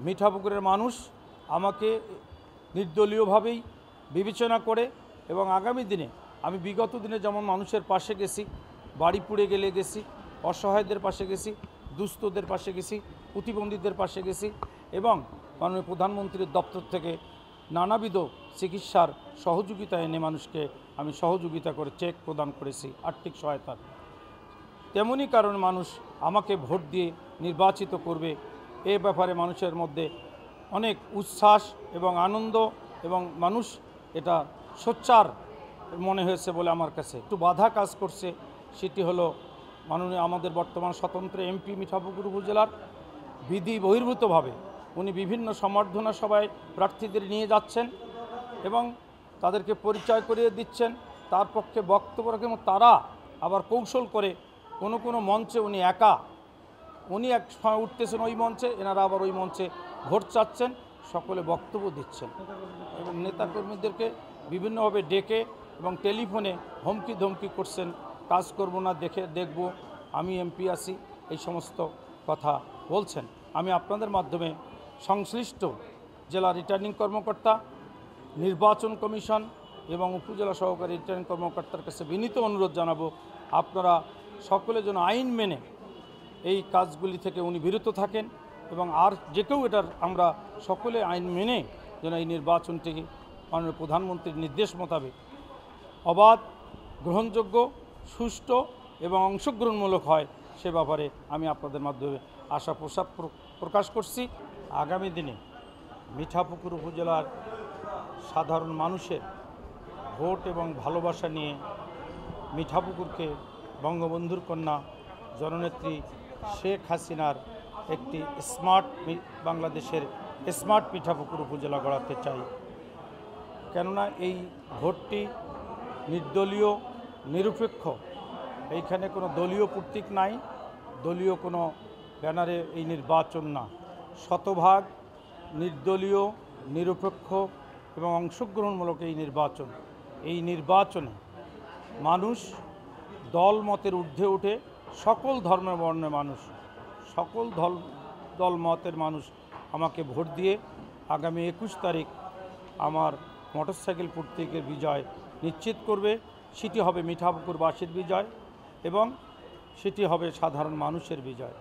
মিঠাপুকুরের মানুষ আমাকে নির্দলীয়ভাবেই বিবেচনা করে এবং আগামী দিনে আমি বিগত দিনে যেমন মানুষের পাশে গেছি, বাড়ি পুড়ে গেলে গেছি, অসহায়দের পাশে গেছি, দুস্থদের পাশে গেছি, প্রতিবন্ধীদের পাশে গেছি এবং মাননীয় প্রধানমন্ত্রীর দপ্তর থেকে নানাবিধ চিকিৎসার সহযোগিতা এনে মানুষকে আমি সহযোগিতা করে চেক প্রদান করেছি আর্থিক সহায়তার। তেমনই কারণে মানুষ আমাকে ভোট দিয়ে নির্বাচিত করবে এ ব্যাপারে মানুষের মধ্যে অনেক উচ্ছ্বাস এবং আনন্দ এবং মানুষ এটা সোচ্চার মনে হয়েছে বলে আমার কাছে একটু বাধা কাজ করছে। সেটি হলো মাননীয় আমাদের বর্তমান স্বতন্ত্র এমপি মিঠাপুকুর উপজেলার বিধি বহির্ভূতভাবে উনি বিভিন্ন সম্বর্ধনা সভায় প্রার্থীদের নিয়ে যাচ্ছেন এবং তাদেরকে পরিচয় করিয়ে দিচ্ছেন, তার পক্ষে বক্তব্য রাখেন এবং তারা আবার কৌশল করে কোনো মঞ্চে উনি এক সময় উঠতেছেন ওই মঞ্চে, এনারা আবার ওই মঞ্চে ভোট চাচ্ছেন, সকলে বক্তব্য দিচ্ছেন এবং নেতাকর্মীদেরকে বিভিন্নভাবে ডেকে এবং টেলিফোনে হুমকি ধমকি করছেন, কাজ করব না, দেখব আমি এমপি আছি, এই সমস্ত কথা বলছেন। আমি আপনাদের মাধ্যমে সংশ্লিষ্ট জেলা রিটার্নিং কর্মকর্তা, নির্বাচন কমিশন এবং উপজেলা সহকারী রিটার্নিং কর্মকর্তার কাছে বিনীত অনুরোধ জানাবো, আপনারা সকলে যেন আইন মেনে এই কাজগুলি থেকে উনি বিরত থাকেন এবং আর যে কেউ এটার আমরা সকলে আইন মেনে যেন এই নির্বাচনটি মাননীয় প্রধানমন্ত্রীর নির্দেশ মোতাবেক অবাধ, গ্রহণযোগ্য, সুষ্ঠু এবং অংশগ্রহণমূলক হয় সে ব্যাপারে আমি আপনাদের মাধ্যমে আশা প্রকাশ করছি। আগামী দিনে মিঠাপুকুর উপজেলার সাধারণ মানুষের ভোট এবং ভালোবাসা নিয়ে মিঠাপুকুরকে বঙ্গবন্ধুর কন্যা জননেত্রী শেখ হাসিনার একটি বাংলাদেশের স্মার্ট মিঠাপুকুর উপজেলা গড়াতে চাই। কেননা এই ভোটটি নির্দলীয়, নিরপেক্ষ, এইখানে কোনো দলীয় প্রতীক নাই, দলীয় কোনো ব্যানারে এই নির্বাচন না, শতভাগ নির্দলীয়, নিরপেক্ষ এবং অংশগ্রহণমূলক এই নির্বাচন। এই নির্বাচনে মানুষ দল মতের ঊর্ধ্বে উঠে সকল ধর্মের বর্ণের মানুষ, সকল দল মতের মানুষ আমাকে ভোট দিয়ে আগামী 21 তারিখ আমার মোটরসাইকেল প্রতীকের বিজয় নিশ্চিত করবে। সেটি হবে মিঠাপুকুরবাসীর বিজয় এবং সেটি হবে সাধারণ মানুষের বিজয়।